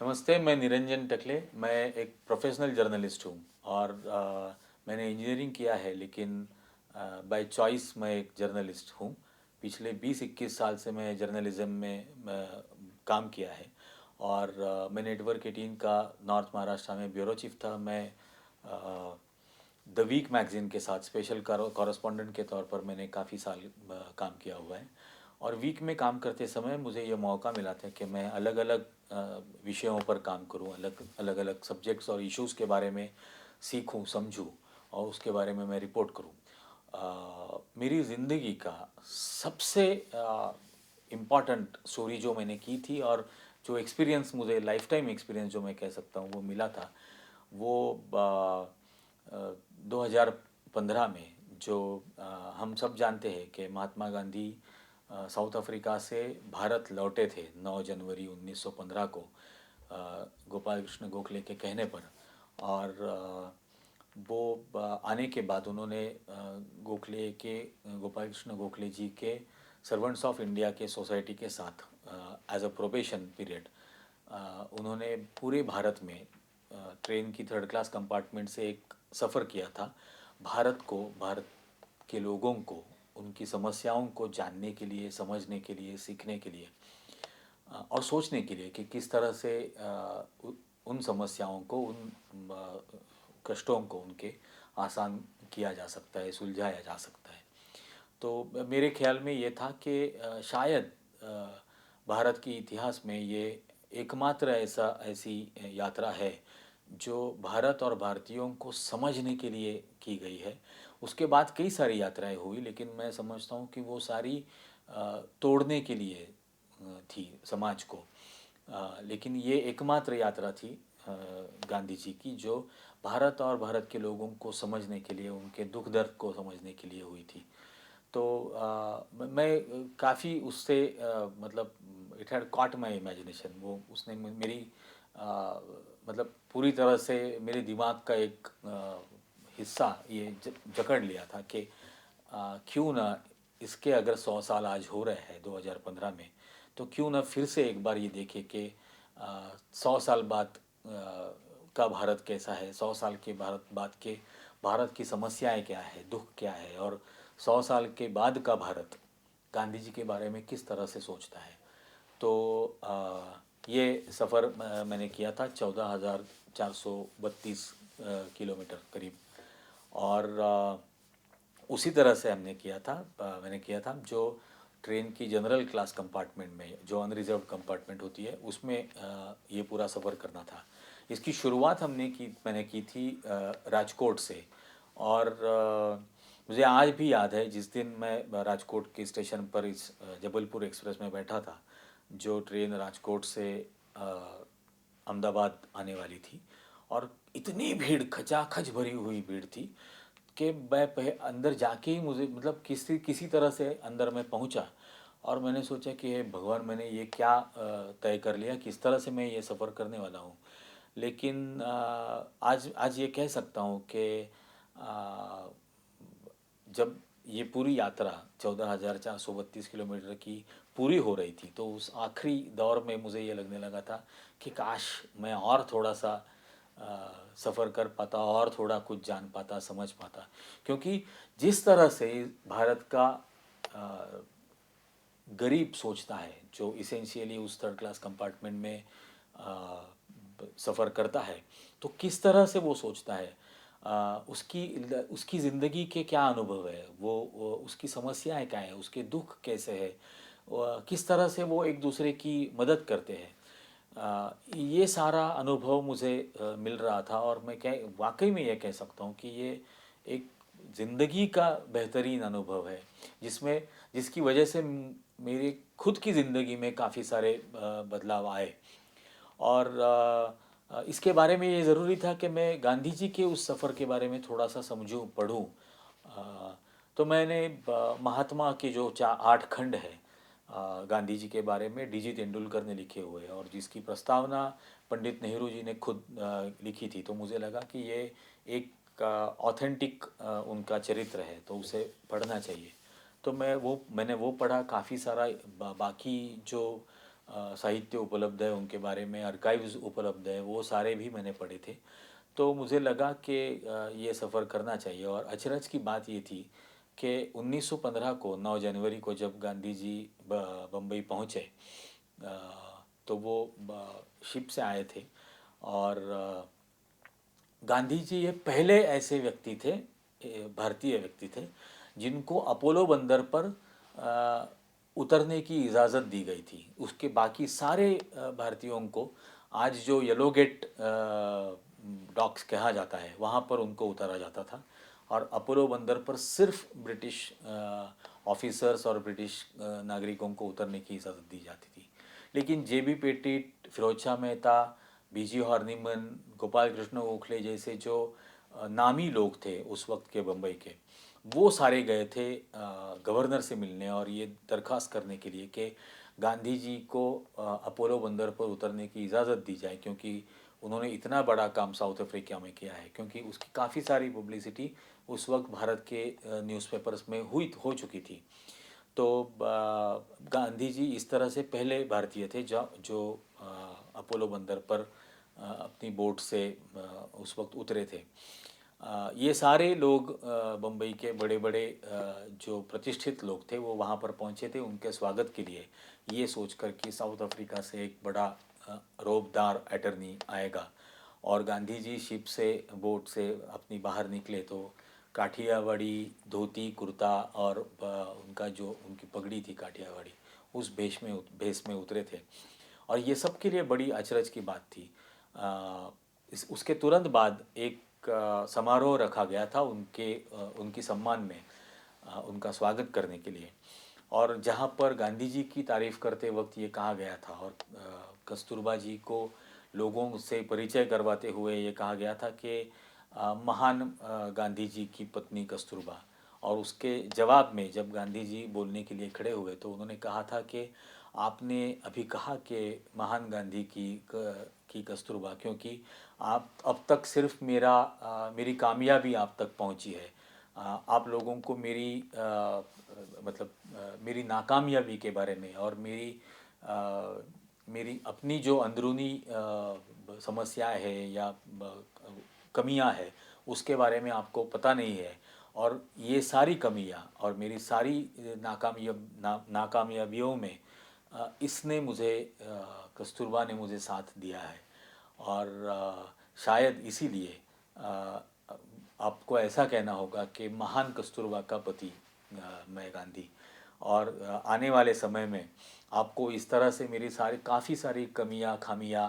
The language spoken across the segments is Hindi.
नमस्ते, मैं निरंजन टकले। मैं एक प्रोफेशनल जर्नलिस्ट हूँ और मैंने इंजीनियरिंग किया है, लेकिन बाय चॉइस मैं एक जर्नलिस्ट हूँ। पिछले 20-21 साल से मैं जर्नलिज्म में काम किया है और मैं नेटवर्क 18 का नॉर्थ महाराष्ट्र में ब्यूरो चीफ था। मैं द वीक मैगज़ीन के साथ स्पेशल कॉरेस्पॉन्डेंट के तौर पर मैंने काफ़ी साल काम किया हुआ है। और वीक में काम करते समय मुझे ये मौका मिला था कि मैं अलग अलग विषयों पर काम करूं, अलग अलग सब्जेक्ट्स और इश्यूज़ के बारे में सीखूं, समझूं और उसके बारे में मैं रिपोर्ट करूं। मेरी ज़िंदगी का सबसे इम्पॉर्टेंट स्टोरी जो मैंने की थी और जो एक्सपीरियंस मुझे लाइफ टाइम एक्सपीरियंस जो मैं कह सकता हूँ वो मिला था, वो 2015 में जो हम सब जानते हैं कि महात्मा गांधी साउथ अफ्रीका से भारत लौटे थे 9 जनवरी 1915 को, गोपाल कृष्ण गोखले के कहने पर। और वो आने के बाद उन्होंने गोपाल कृष्ण गोखले जी के सर्वेंट्स ऑफ इंडिया के सोसाइटी के साथ एज अ प्रोबेशन पीरियड उन्होंने पूरे भारत में ट्रेन की थर्ड क्लास कंपार्टमेंट से एक सफ़र किया था। भारत के लोगों को, उनकी समस्याओं को जानने के लिए, समझने के लिए, सीखने के लिए और सोचने के लिए कि किस तरह से उन समस्याओं को, उन कष्टों को उनके आसान किया जा सकता है, सुलझाया जा सकता है। तो मेरे ख्याल में ये था कि शायद भारत के इतिहास में ये एकमात्र ऐसी यात्रा है जो भारत और भारतीयों को समझने के लिए की गई है। उसके बाद कई सारी यात्राएं हुई, लेकिन मैं समझता हूँ कि वो सारी तोड़ने के लिए थी समाज को। लेकिन ये एकमात्र यात्रा थी गांधी जी की जो भारत और भारत के लोगों को समझने के लिए, उनके दुख दर्द को समझने के लिए हुई थी। तो मैं काफ़ी उससे मतलब it had caught my imagination. वो उसने मेरी मतलब पूरी तरह से मेरे दिमाग का एक हिस्सा ये जकड़ लिया था कि क्यों ना इसके अगर 100 साल आज हो रहे हैं 2015 में, तो क्यों ना फिर से एक बार ये देखे कि 100 साल बाद का भारत कैसा है, 100 साल के भारत बाद के भारत की समस्याएं क्या है, दुख क्या है, और 100 साल के बाद का भारत गांधी जी के बारे में किस तरह से सोचता है। तो ये सफ़र मैंने किया था 14,432 किलोमीटर करीब। और उसी तरह से मैंने किया था जो ट्रेन की जनरल क्लास कंपार्टमेंट में, जो अनरिजर्व कंपार्टमेंट होती है उसमें ये पूरा सफ़र करना था। इसकी शुरुआत मैंने की थी राजकोट से। और मुझे आज भी याद है जिस दिन मैं राजकोट के स्टेशन पर इस जबलपुर एक्सप्रेस में बैठा था, जो ट्रेन राजकोट से अहमदाबाद आने वाली थी। और इतनी भीड़, खचाखच भरी हुई भीड़ थी कि अंदर जाके ही मुझे मतलब किसी किसी तरह से अंदर मैं पहुंचा। और मैंने सोचा कि हे भगवान, मैंने ये क्या तय कर लिया, किस तरह से मैं ये सफ़र करने वाला हूँ। लेकिन आज आज ये कह सकता हूँ कि जब ये पूरी यात्रा 14,432 किलोमीटर की पूरी हो रही थी, तो उस आखिरी दौर में मुझे ये लगने लगा था कि काश मैं और थोड़ा सा सफ़र कर पाता और थोड़ा कुछ जान पाता, समझ पाता। क्योंकि जिस तरह से भारत का गरीब सोचता है, जो इसेंशियली उस थर्ड क्लास कंपार्टमेंट में सफ़र करता है, तो किस तरह से वो सोचता है, उसकी ज़िंदगी के क्या अनुभव है, वो उसकी समस्याएं क्या है, उसके दुख कैसे है, किस तरह से वो एक दूसरे की मदद करते हैं। ये सारा अनुभव मुझे मिल रहा था। और मैं वाकई में ये कह सकता हूँ कि ये एक ज़िंदगी का बेहतरीन अनुभव है, जिसकी वजह से मेरे खुद की ज़िंदगी में काफ़ी सारे बदलाव आए। और इसके बारे में ये ज़रूरी था कि मैं गांधी जी के उस सफ़र के बारे में थोड़ा सा समझूं, पढ़ूं। तो मैंने महात्मा के जो 8 खंड है गांधी जी के बारे में, डीजी तेंदुलकर ने लिखे हुए, और जिसकी प्रस्तावना पंडित नेहरू जी ने खुद लिखी थी, तो मुझे लगा कि ये एक ऑथेंटिक उनका चरित्र है, तो उसे पढ़ना चाहिए। तो मैंने वो पढ़ा। काफ़ी सारा बाकी जो साहित्य उपलब्ध है उनके बारे में, आर्काइव्स उपलब्ध है, वो सारे भी मैंने पढ़े थे। तो मुझे लगा कि ये सफ़र करना चाहिए। और अचरज की बात ये थी कि 1915 को 9 जनवरी को जब गांधी जी बम्बई पहुँचे, तो वो शिप से आए थे। और गांधी जी ये पहले ऐसे व्यक्ति थे, भारतीय व्यक्ति थे, जिनको अपोलो बंदर पर उतरने की इजाज़त दी गई थी। उसके बाकी सारे भारतीयों को आज जो येलो गेट डॉक्स कहा जाता है वहाँ पर उनको उतारा जाता था, और अपोलो बंदर पर सिर्फ ब्रिटिश ऑफिसर्स और ब्रिटिश नागरिकों को उतरने की इजाज़त दी जाती थी। लेकिन जे.बी. पेटिट, फिरोज शाह मेहता, बी.जी. हॉर्निमन, गोपाल कृष्ण गोखले जैसे जो नामी लोग थे उस वक्त के बम्बई के, वो सारे गए थे गवर्नर से मिलने और ये दरख्वास्त करने के लिए कि गांधी जी को अपोलो बंदर पर उतरने की इजाज़त दी जाए, क्योंकि उन्होंने इतना बड़ा काम साउथ अफ्रीका में किया है। क्योंकि उसकी काफ़ी सारी पब्लिसिटी उस वक्त भारत के न्यूज़पेपर्स में हो चुकी थी। तो गांधी जी इस तरह से पहले भारतीय थे जो अपोलो बंदर पर अपनी बोट से उस वक्त उतरे थे। ये सारे लोग बम्बई के बड़े बड़े जो प्रतिष्ठित लोग थे वो वहाँ पर पहुँचे थे उनके स्वागत के लिए, ये सोचकर कि साउथ अफ्रीका से एक बड़ा रौबदार अटर्नी आएगा। और गांधी जी शिप से, बोट से अपनी बाहर निकले तो काठियावाड़ी धोती कुर्ता और उनका जो उनकी पगड़ी थी काठियावाड़ी, उस भेष में उतरे थे। और ये सब के लिए बड़ी अचरज की बात थी। उसके तुरंत बाद एक समारोह रखा गया था उनकी सम्मान में, उनका स्वागत करने के लिए, और जहाँ पर गांधी जी की तारीफ़ करते वक्त ये कहा गया था, और कस्तूरबा जी को लोगों से परिचय करवाते हुए ये कहा गया था कि महान गांधी जी की पत्नी कस्तूरबा। और उसके जवाब में जब गांधी जी बोलने के लिए खड़े हुए तो उन्होंने कहा था कि आपने अभी कहा कि महान गांधी की कस्तूरबा, क्योंकि आप अब तक सिर्फ मेरी कामयाबी आप तक पहुंची है। आप लोगों को मेरी नाकामयाबी के बारे में और मेरी अपनी जो अंदरूनी समस्याएं है या कमियां है उसके बारे में आपको पता नहीं है। और ये सारी कमियां और मेरी सारी नाकामयाबियों में इसने मुझे कस्तूरबा ने मुझे साथ दिया है। और शायद इसीलिए आपको ऐसा कहना होगा कि महान कस्तूरबा का पति मैं गांधी। और आने वाले समय में आपको इस तरह से मेरी काफ़ी सारी कमियां खामियां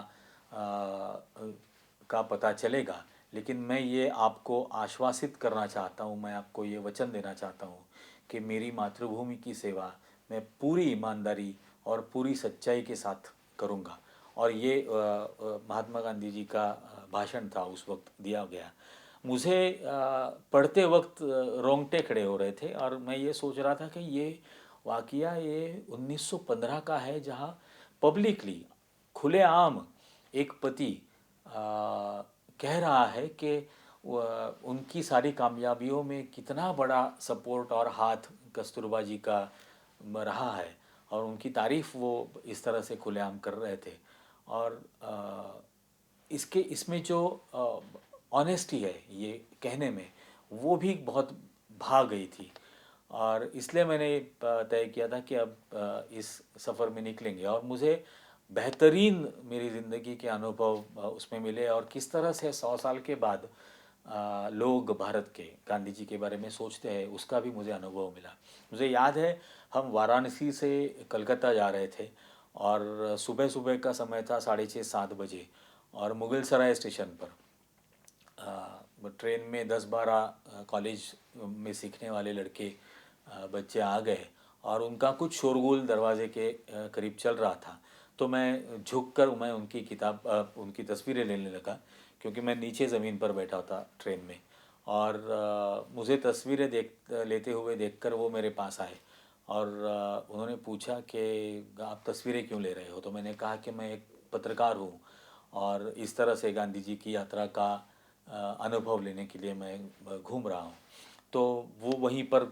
का पता चलेगा। लेकिन मैं ये आपको आश्वासित करना चाहता हूँ, मैं आपको ये वचन देना चाहता हूँ कि मेरी मातृभूमि की सेवा मैं पूरी ईमानदारी और पूरी सच्चाई के साथ करूँगा। और ये महात्मा गांधी जी का भाषण था, उस वक्त दिया गया। मुझे पढ़ते वक्त रोंगटे खड़े हो रहे थे और मैं ये सोच रहा था कि ये वाक़या ये 1915 का है, जहाँ पब्लिकली खुलेआम एक पति कह रहा है कि उनकी सारी कामयाबियों में कितना बड़ा सपोर्ट और हाथ कस्तूरबा जी का रहा है, और उनकी तारीफ़ वो इस तरह से खुलेआम कर रहे थे। और इसमें जो ऑनेस्टी है ये कहने में, वो भी बहुत भा गई थी। और इसलिए मैंने तय किया था कि अब इस सफ़र में निकलेंगे, और मुझे बेहतरीन मेरी ज़िंदगी के अनुभव उसमें मिले। और किस तरह से 100 साल के बाद लोग भारत के गांधी जी के बारे में सोचते हैं उसका भी मुझे अनुभव मिला। मुझे याद है हम वाराणसी से कलकत्ता जा रहे थे, और सुबह सुबह का समय था, 6:30-7 बजे। और मुगल सराय स्टेशन पर ट्रेन में 10-12 कॉलेज में सीखने वाले लड़के बच्चे आ गए, और उनका कुछ शोरगुल दरवाजे के करीब चल रहा था। तो मैं झुककर मैं उनकी तस्वीरें लेने लगा, क्योंकि मैं नीचे ज़मीन पर बैठा था ट्रेन में। और मुझे तस्वीरें लेते हुए देखकर वो मेरे पास आए, और उन्होंने पूछा कि आप तस्वीरें क्यों ले रहे हो। तो मैंने कहा कि मैं एक पत्रकार हूँ, और इस तरह से गांधी जी की यात्रा का अनुभव लेने के लिए मैं घूम रहा हूँ। तो वो वहीं पर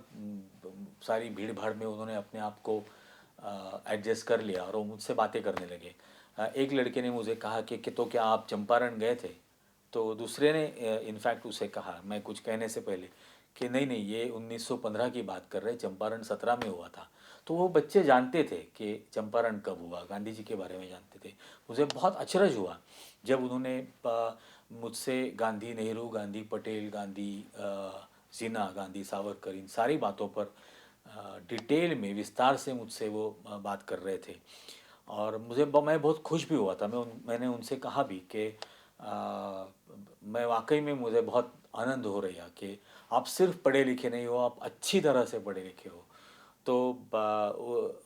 सारी भीड़ भाड़ में उन्होंने अपने आप को एडजस्ट कर लिया और वो मुझसे बातें करने लगे। एक लड़के ने मुझे कहा कि तो क्या आप चंपारण गए थे? तो दूसरे ने इनफैक्ट उसे कहा, मैं कुछ कहने से पहले, कि नहीं नहीं, ये 1915 की बात कर रहे, चंपारण 17 में हुआ था। तो वो बच्चे जानते थे कि चंपारण कब हुआ, गांधी जी के बारे में जानते थे। मुझे बहुत अचरज हुआ जब उन्होंने मुझसे गांधी नेहरू, गांधी पटेल, गांधी जिन्ना, गांधी सावरकर, इन सारी बातों पर डिटेल में विस्तार से मुझसे वो बात कर रहे थे। और मैं बहुत खुश भी हुआ था। मैंने उनसे कहा भी कि मैं वाकई में, मुझे बहुत आनंद हो रहा कि आप सिर्फ पढ़े लिखे नहीं हो, आप अच्छी तरह से पढ़े लिखे हो। तो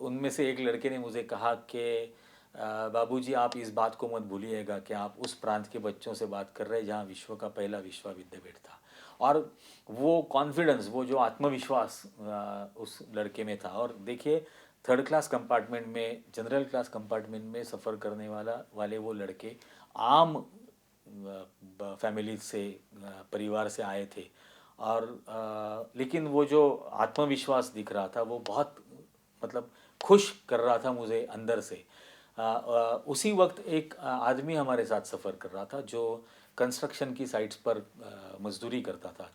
उनमें से एक लड़के ने मुझे कहा कि बाबूजी, आप इस बात को मत भूलिएगा कि आप उस प्रांत के बच्चों से बात कर रहे हैं जहाँ विश्व का पहला विश्वविद्यापीठ था। और वो कॉन्फिडेंस, वो जो आत्मविश्वास उस लड़के में था। और देखिए, थर्ड क्लास कंपार्टमेंट में, जनरल क्लास कंपार्टमेंट में सफ़र करने वाले वो लड़के आम फैमिली से, परिवार से आए थे। और लेकिन वो जो आत्मविश्वास दिख रहा था वो बहुत, मतलब, खुश कर रहा था मुझे अंदर से। उसी वक्त एक आदमी हमारे साथ सफ़र कर रहा था जो कंस्ट्रक्शन की साइट्स पर मजदूरी करता था।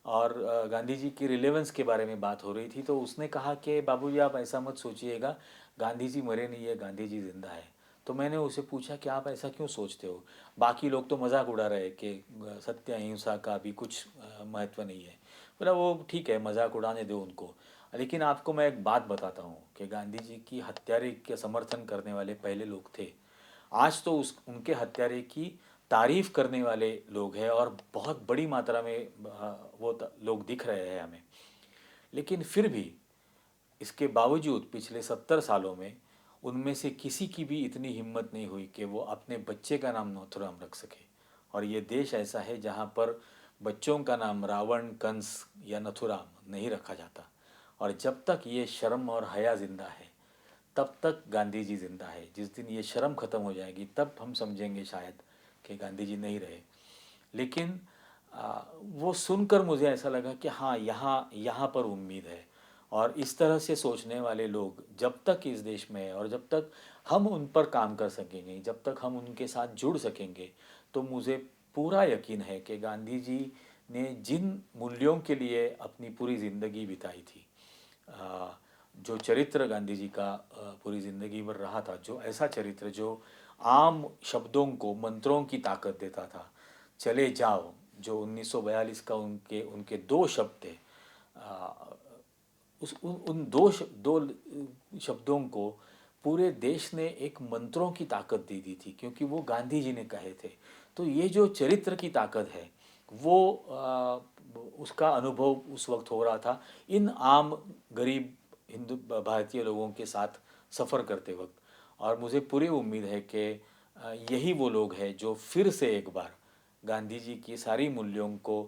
और गांधी जी की रिलेवेंस के बारे में बात हो रही थी। तो उसने कहा कि बाबूजी, आप ऐसा मत सोचिएगा, गांधी जी मरे नहीं है, गांधी जी जिंदा है। तो मैंने उसे पूछा कि आप ऐसा क्यों सोचते हो? बाकी लोग तो मजाक उड़ा रहे कि सत्य अहिंसा का भी कुछ महत्व नहीं है। बोला, वो ठीक है, मजाक उड़ाने दो उनको, लेकिन आपको मैं एक बात बताता हूँ कि गांधी जी की हत्यारे के समर्थन करने वाले पहले लोग थे। आज तो उनके हत्यारे की तारीफ करने वाले लोग हैं, और बहुत बड़ी मात्रा में वो लोग दिख रहे हैं हमें। लेकिन फिर भी इसके बावजूद पिछले 70 सालों में उनमें से किसी की भी इतनी हिम्मत नहीं हुई कि वो अपने बच्चे का नाम नथुराम रख सके। और ये देश ऐसा है जहाँ पर बच्चों का नाम रावण, कंस या नथुराम नहीं रखा जाता। और जब तक ये शर्म और हया ज़िंदा है, तब तक गांधी जी ज़िंदा है। जिस दिन ये शर्म ख़त्म हो जाएगी, तब हम समझेंगे शायद कि गांधी जी नहीं रहे। लेकिन वो सुनकर मुझे ऐसा लगा कि हाँ, यहाँ यहाँ पर उम्मीद है। और इस तरह से सोचने वाले लोग जब तक इस देश में है, और जब तक हम उन पर काम कर सकेंगे, जब तक हम उनके साथ जुड़ सकेंगे, तो मुझे पूरा यकीन है कि गांधी जी ने जिन मूल्यों के लिए अपनी पूरी ज़िंदगी बिताई थी, जो चरित्र गांधी जी का पूरी ज़िंदगी भर रहा था, जो ऐसा चरित्र जो आम शब्दों को मंत्रों की ताकत देता था, चले जाओ, जो 1942 का उनके उनके दो शब्द थे, उन दो शब्दों को पूरे देश ने एक मंत्रों की ताकत दे दी थी, क्योंकि वो गांधी जी ने कहे थे। तो ये जो चरित्र की ताकत है, वो उसका अनुभव उस वक्त हो रहा था इन आम गरीब हिंदू भारतीय लोगों के साथ सफ़र करते वक्त। और मुझे पूरी उम्मीद है कि यही वो लोग हैं जो फिर से एक बार गांधी जी की सारी मूल्यों को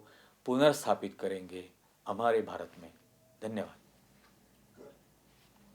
पुनर्स्थापित करेंगे हमारे भारत में। धन्यवाद।